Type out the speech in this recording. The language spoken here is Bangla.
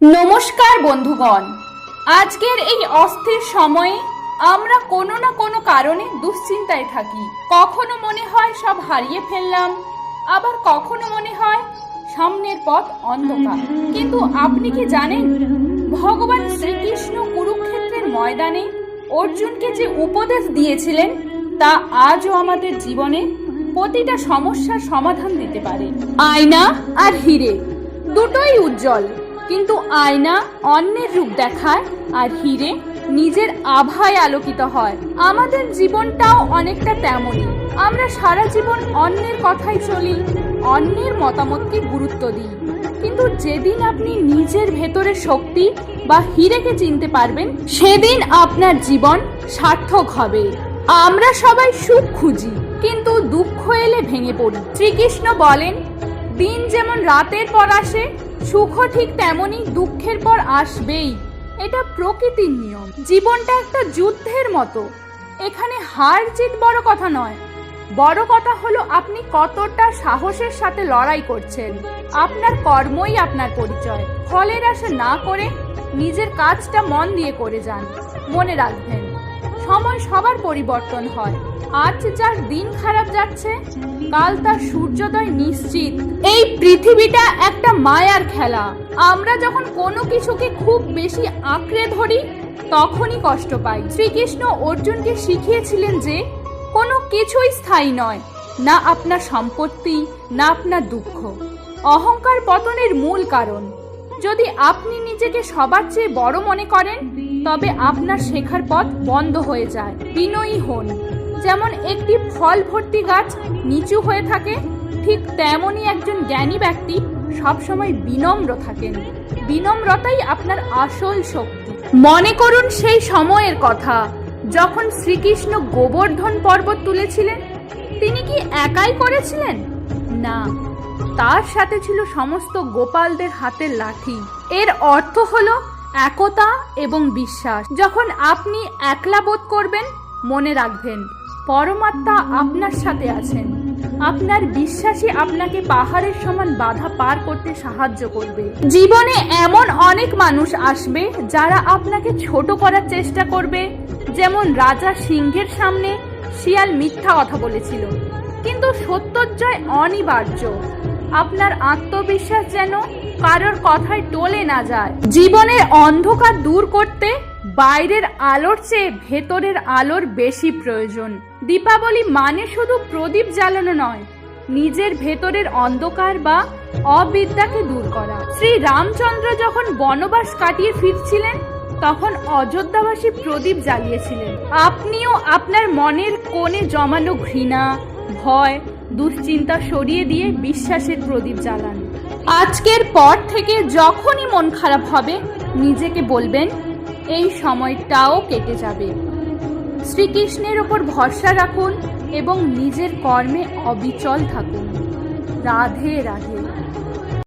নমস্কার বন্ধুগণ, আজকের এই অস্থির সময়ে আমরা কোনো না কোনো কারণে দুশ্চিন্তায় থাকি। কখনো মনে হয় সব হারিয়ে ফেললাম, আবার কখনো মনে হয় সামনের পথ অন্ধকার। কিন্তু আপনি কি জানেন, ভগবান শ্রীকৃষ্ণ কুরুক্ষেত্রের ময়দানে অর্জুনকে যে উপদেশ দিয়েছিলেন তা আজও আমাদের জীবনে প্রতিটা সমস্যার সমাধান দিতে পারে। আয়না আর হিরে দুটোই উজ্জ্বল, কিন্তু আয়না অন্যের রূপ দেখায় আর হিরে নিজের আভায় আলোকিত হয়। আমাদের জীবনটাও অনেকটা তেমনই। আমরা সারা জীবন অন্যের কথাই চলি, অন্যের মতামতকে গুরুত্ব দিই, কিন্তু যেদিন আপনি নিজের ভেতরের শক্তি বা হিরেকে চিনতে পারবেন, সেদিন আপনার জীবন সার্থক হবে। আমরা সবাই সুখ খুঁজি, কিন্তু দুঃখ এলে ভেঙে পড়ি। শ্রীকৃষ্ণ বলেন, দিন যেমন রাতের পর আসে, সুখও ঠিক তেমনই দুঃখের পর আসবেই। এটা প্রকৃতির নিয়ম। জীবনটা একটা যুদ্ধের মতো। এখানে হার জিত বড় কথা নয়, বড় কথা হলো আপনি কতটা সাহসের সাথে লড়াই করছেন। আপনার কর্মই আপনার পরিচয়। ফলের আশা না করে নিজের কাজটা মন দিয়ে করে যান। মনে রাখবেন, সময় সবার পরিবর্তন হয়। আজ যার দিন খারাপ যাচ্ছে, কাল তার সূর্যোদয় নিশ্চিত। এই পৃথিবীটা একটা মায়ার খেলা। আমরা যখন কোনো কিছুকে খুব বেশি আঁকড়ে ধরি, তখনই কষ্ট পাই। শ্রীকৃষ্ণ অর্জুনকে শিখিয়েছিলেন যে কোনো কিছুই স্থায়ী নয়, না আপনার সম্পত্তি, না আপনার দুঃখ। অহংকার পতনের মূল কারণ। যদি আপনি নিজেকে সবার চেয়ে বড় মনে করেন, তবে আপনার শেখার পথ বন্ধ হয়ে যায়। বিনয়ী হন। যেমন একটি ফল ভর্তি গাছ নিচু হয়ে থাকে, ঠিক তেমনই একজন জ্ঞানী ব্যক্তি সবসময় বিনম্র থাকেন। বিনম্রতাই আপনার আসল শক্তি। মনে করুন সেই সময়ের কথা যখন শ্রীকৃষ্ণ গোবর্ধন পর্বত তুলেছিলেন। তিনি কি একাই করেছিলেন? না, তার সাথে ছিল সমস্ত গোপালদের হাতের লাঠি। এর অর্থ হলো একতা এবং বিশ্বাস। যখন আপনি একলা বোধ করবেন, মনে রাখবেন পরমাত্মা আপনার সাথে আছেন। আপনার বিশ্বাসই আপনাকে পাহাড়ের সমান বাধা পার করতে সাহায্য করবে। জীবনে এমন অনেক মানুষ আসবে যারা আপনাকে ছোট করার চেষ্টা করবে। যেমন রাজা সিংহের সামনে শিয়াল মিথ্যা কথা বলেছিল, কিন্তু সত্যর জয় অনিবার্য। আপনার আত্মবিশ্বাস যেন কারোর কথায় টলে না যায়। জীবনের অন্ধকার দূর করতে বাইরের আলোর চেয়ে ভেতরের আলোর বেশি প্রয়োজন। দীপাবলি মানে শুধু প্রদীপ জ্বালানো নয়, নিজের ভেতরের অন্ধকার বা অবিদ্যাকে দূর করা। শ্রী রামচন্দ্র যখন বনবাস কাটিয়ে ফিরছিলেন, তখন অযোধ্যাবাসী প্রদীপ জ্বালিয়েছিলেন। আপনিও আপনার মনের কোণে জমানো ঘৃণা, ভয়, দুশ্চিন্তা সরিয়ে দিয়ে বিশ্বাসের প্রদীপ জ্বালান। আজকের পর থেকে যখনই মন খারাপ হবে, নিজেকে বলবেন এই সময়টাও কেটে যাবে। শ্রীকৃষ্ণের ওপর ভরসা রাখুন এবং নিজের কর্মে অবিচল থাকুন। রাধে রাধে।